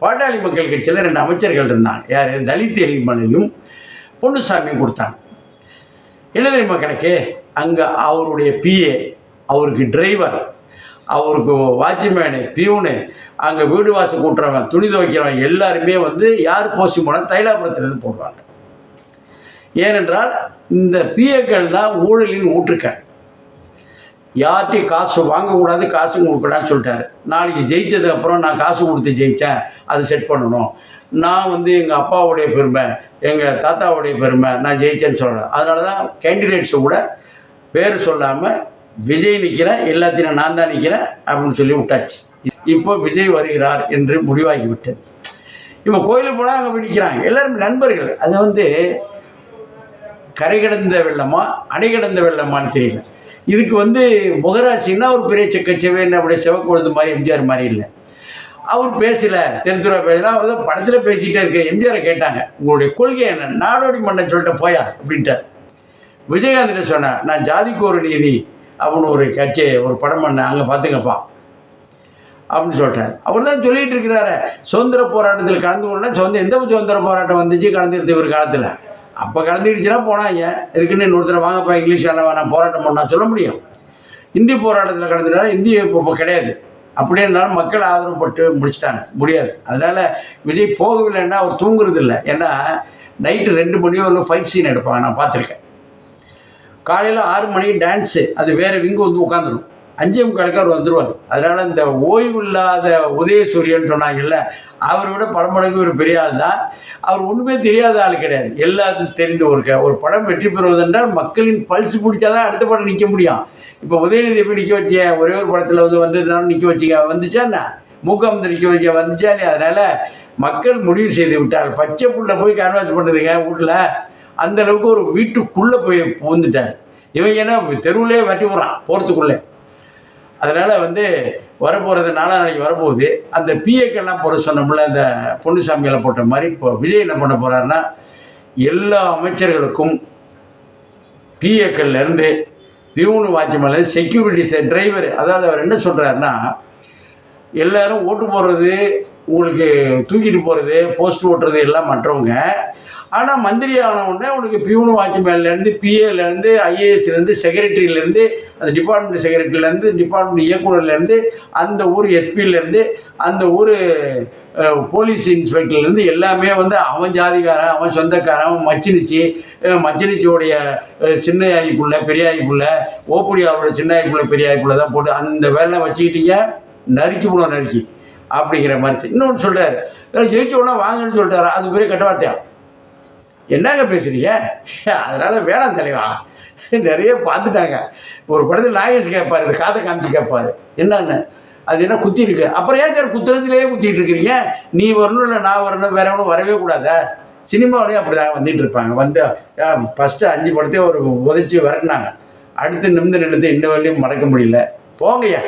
பாட்டாளி மக்கள் கட்சியில் 2 அமைச்சர்கள் இருந்தாங்க. யார்? தலித் எழில்மலையும் பொன்னுசாமியும் கொடுத்தாங்க. என்ன தெரியுமா கணக்கு? அங்கே அவருடைய பிஏ, அவருக்கு டிரைவர், அவருக்கு வாட்ச்மேனு, பியூனு, அங்கே வீடு வாசல் கூட்டுறவன், துணி துவைக்கிறவன் எல்லாருமே வந்து யார் போஸ்டிங் போனால் தைலாபுரத்துலேருந்து போடுவாங்க. ஏனென்றால் இந்த பிஏக்கள் தான் ஊழலின் ஊற்றுக்கள். யார்கிட்டையும் காசு வாங்கக்கூடாது, காசு கொடுக்கூடாதுன்னு சொல்லிட்டாரு. நாளைக்கு ஜெயித்ததுக்கப்புறம் நான் காசு கொடுத்து ஜெயித்தேன், அது செட் பண்ணணும். நான் வந்து எங்கள் அப்பாவுடைய பெருமை, எங்கள் தாத்தாவுடைய பெருமை, நான் ஜெயித்தேன்னு சொல்கிறேன். அதனால தான் கேண்டிடேட்ஸை கூட பேர் சொல்லாமல் விஜய் நிற்கிறேன், எல்லாத்தையும் நான் தான் நிற்கிறேன் அப்படின்னு சொல்லி விட்டாச்சு. இப்போ விஜய் வருகிறார் என்று முடிவாகி விட்டது. இப்போ கோயிலுக்கு போனால் அங்கே போய் நிற்கிறாங்க, எல்லோரும் நண்பர்கள். அது வந்து கரை கடந்த வெள்ளமா அணை கடந்த வெள்ளமான்னு தெரியல. இதுக்கு வந்து முகராசின்னா ஒரு பெரிய செக்கச்சவேன்னு அப்படியே செவக்கொழுது மாதிரி எம்ஜிஆர் மாதிரி இல்லை. அவர் பேசலை, தென்துறை பேசல. அவர் தான் படத்தில் பேசிக்கிட்டே இருக்க. எம்ஜிஆரை கேட்டாங்க, உங்களுடைய கொள்கை என்ன? நாடோடி மன்னன் சொல்லிட்டு போயா அப்படின்ட்டார். விஜயகாந்த் சொன்னார், நான் ஜாதிக்கு ஒரு நீதி அப்படின்னு ஒரு கட்சி ஒரு படம் பண்ணேன், அங்கே பார்த்துங்கப்பா அப்படின்னு சொல்லிட்டார். அவர் தான் சொல்லிகிட்டு இருக்கிறாரு, சுதந்திர போராட்டத்தில் கலந்து கொள்ளனா எந்த சுதந்திர போராட்டம் வந்துச்சு கலந்துருது இவர் காலத்தில்? அப்போ கலந்துக்கிடுச்சுன்னா போனாங்க, இதுக்குன்னு இன்னொருத்தர் வாங்கப்பா இங்கிலீஷால் நான் போராட்டம் பண்ணால் சொல்ல முடியும். இந்தி போராட்டத்தில் கலந்துட்டா இந்திய இப்போ கிடையாது. அப்படியே இருந்தாலும் மக்கள் ஆதரவுப்பட்டு முடிச்சிட்டாங்க, முடியாது. அதனால் விஜய் போகவில்லைன்னா அவர் தூங்குறது இல்லை. ஏன்னா நைட்டு 2 மணி ஒரு ஃபைட் சீன் எடுப்பாங்க, நான் பார்த்துருக்கேன். காலையில் 6 மணிக்கு டான்ஸு, அது வேறு விங்கு வந்து உட்காந்துடும். 5:45 அவர் வந்துடுவார். அதனால் இந்த ஓய்வு இல்லாத உதயசூரியன் சொன்னாங்கல்ல, அவரை விட பல மடங்கு ஒரு பெரிய ஆள் தான். அவர் ஒன்றுமே தெரியாத ஆள் கிடையாது, எல்லாத்துக்கும் தெரிந்த ஒரு படம் வெற்றி பெறுவதென்றால் மக்களின் பல்ஸ் பிடிச்சா தான் அடுத்த படம் நிற்க முடியும். இப்போ உதயநிதி எப்படி நிற்க வச்ச? ஒரே ஒரு படத்தில் வந்ததுனாலும் நிற்க வச்சிங்க, வந்துச்சா என்ன? மூக்கம் நிற்க வச்ச வந்துச்சா இல்லையா? அதனால் மக்கள் முடிவு செய்து விட்டார். பச்சை புள்ள போய் கேன்வாஸ் பண்ணுதுங்க வீட்டில், அந்தளவுக்கு ஒரு வீட்டுக்குள்ளே போய் புகுந்துட்டார். இவன் ஏன்னா தெருவிலே வெட்டி விட்றான் போகிறதுக்குள்ளே. அதனால் வந்து வரப்போகிறது 4 நாளைக்கு வரப்போகுது. அந்த பிஏக்கெல்லாம் போட சொன்னோம்ல, அந்த பொன்னுசாமியெல்லாம் போட்ட மாதிரி இப்போ விஜய் என்ன பண்ண போகிறாருன்னா, எல்லா அமைச்சர்களுக்கும் பிஏக்கள்லேருந்து பியூனு வாட்ச்மேன், செக்யூரிட்டிஸ், டிரைவர், அதாவது அவர் என்ன சொல்கிறாருன்னா, எல்லோரும் ஓட்டு போடுறது, உங்களுக்கு தூக்கிட்டு போகிறது, போஸ்ட் ஓட்டுறது எல்லாம் மற்றவங்க. ஆனால் மந்திரி ஆனவுடனே உனக்கு பியூனு வாட்ச்மேன்லேருந்து, பிஏலேருந்து, ஐஏஎஸ்லேருந்து, செக்ரட்டரியிலேருந்து, அந்த டிபார்ட்மெண்ட் செக்ரட்டரியிலேருந்து, டிபார்ட்மெண்ட் இயக்குநர்லேருந்து, அந்த ஊர் எஸ்பியிலேருந்து, அந்த ஊர் போலீஸ் இன்ஸ்பெக்டர்லேருந்து எல்லாமே வந்து அவன் ஜாதிக்காரன், அவன் சொந்தக்காரன், அவன் மச்சினிச்சியோடைய சின்ன ஆகிப்புள்ள பெரிய ஆகிப்புள்ள, ஓப்படியாரோட சின்ன ஆகிப்புள்ள பெரிய ஆகிப்புள்ள தான் போட்டு அந்த வேலை வச்சுக்கிட்டீங்க, நறுக்கி போட நறுக்கி அப்படிங்கிற மாதிரி. இன்னொன்று சொல்கிறார், ஜெயிச்சோன்னா வாங்கன்னு சொல்லிட்டாரா, அது பெரிய கட்டவார்த்தையா? என்னங்க பேசுறீங்க? அதனால் வேணாம் தலைவா, நிறைய பார்த்துட்டாங்க. ஒரு படத்தில் நாகேஷ் கேட்பார், இந்த காதை காமிச்சு கேட்பார், என்னன்னு அது என்ன குத்தி இருக்கு, அப்புறம் ஏன் சார் குத்துறதுலேயே குத்திட்டு இருக்கிறீங்க? நீ வரணும் இல்லை நான் வரணும், வேற ஒன்றும் வரவே கூடாதா? சினிமாவிலேயும் அப்படி தான் வந்துட்டு இருப்பாங்க. வந்து ஃபஸ்ட்டு 5 படத்தையும் ஒரு உதைச்சி விரட்டினாங்க, அடுத்து நிமிந்து நிறுத்து இன்ன வரையும் மடக்க முடியல. போங்கய்யா.